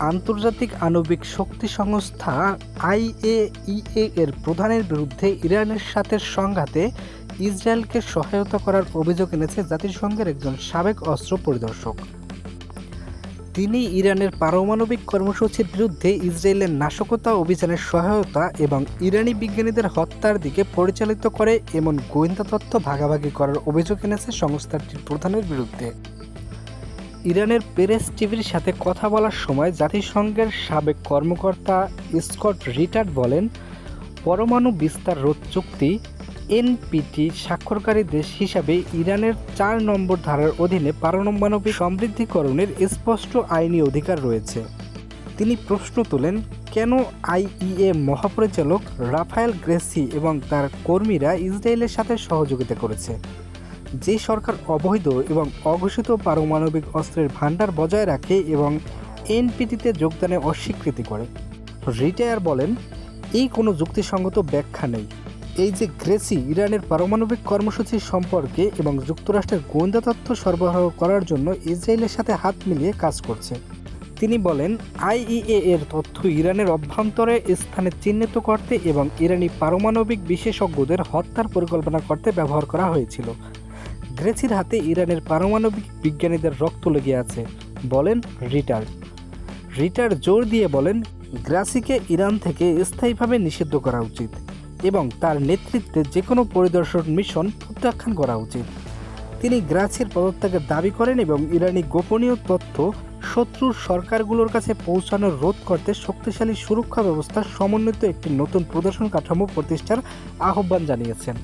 আন্তর্জাতিক আণবিক শক্তি সংস্থা আইএইএ এর প্রধানের বিরুদ্ধে ইরানের সাথে সংঘাতে ইসরায়েলকে সহায়তা করার অভিযোগ এনেছে জাতিসংঘের একজন সাবেক অস্ত্র পরিদর্শক। তিনি ইরানের পারমাণবিক কর্মসূচির বিরুদ্ধে ইসরায়েলের নাশকতা অভিযানের সহায়তা এবং ইরানি বিজ্ঞানীদের হত্যার দিকে পরিচালিত করে এমন গোয়েন্দা তথ্য ভাগাভাগি করার অভিযোগ এনেছে সংস্থাটির প্রধানের বিরুদ্ধে। ইরানের পেরেস টিভির সাথে কথা বলার সময় জাতিসংঘের সাবেক কর্মকর্তা স্কট রিটার্ড বলেন, পরমাণু বিস্তার রোধ চুক্তি এনপিটি স্বাক্ষরকারী দেশ হিসাবে ইরানের ৪ নম্বর ধারার অধীনে পারমাণবিক সমৃদ্ধিকরণের স্পষ্ট আইনি অধিকার রয়েছে। তিনি প্রশ্ন তোলেন, কেন আইইএ মহাপরিচালক রাফায়েল গ্রেসি এবং তার কর্মীরা ইসরায়েলের সাথে সহযোগিতা করেছে, যে সরকার অবৈধ এবং অঘোষিত পারমাণবিক অস্ত্রের ভান্ডার বজায় রাখে এবং এনপিটিতে যোগদানে অস্বীকৃতি করে। রিটায়ার বলেন, এই কোনো যুক্তিসঙ্গত ব্যাখ্যা নেই। এই যে গ্রেসি ইরানের পারমাণবিক কর্মসূচি সম্পর্কে এবং যুক্তরাষ্ট্রের গোয়েন্দা তথ্য সরবরাহ করার জন্য ইসরায়েলের সাথে হাত মিলিয়ে কাজ করছে। তিনি বলেন, আইইএ এর তথ্য ইরানের অভ্যন্তরে স্থানে চিহ্নিত করতে এবং ইরানি পারমাণবিক বিশেষজ্ঞদের হত্যার পরিকল্পনা করতে ব্যবহার করা হয়েছিল। গ্রেসির হাতে ইরানের পারমাণবিক বিজ্ঞানীদের রক্ত লেগে আছে, বলেন রিটার জোর দিয়ে বলেন, গ্রাসিকে ইরান থেকে স্থায়ীভাবে নিষিদ্ধ করা উচিত এবং তার নেতৃত্বে যে কোনো পরিদর্শন মিশন প্রত্যাখ্যান করা উচিত। তিনি গ্রাসির পদত্যাগের দাবি করেন এবং ইরানি গোপনীয় তথ্য শত্রুর সরকারগুলোর কাছে পৌঁছানোর রোধ করতে শক্তিশালী সুরক্ষা ব্যবস্থার সমন্বিত একটি নতুন প্রদর্শন কাঠামো প্রতিষ্ঠার আহ্বান জানিয়েছেন।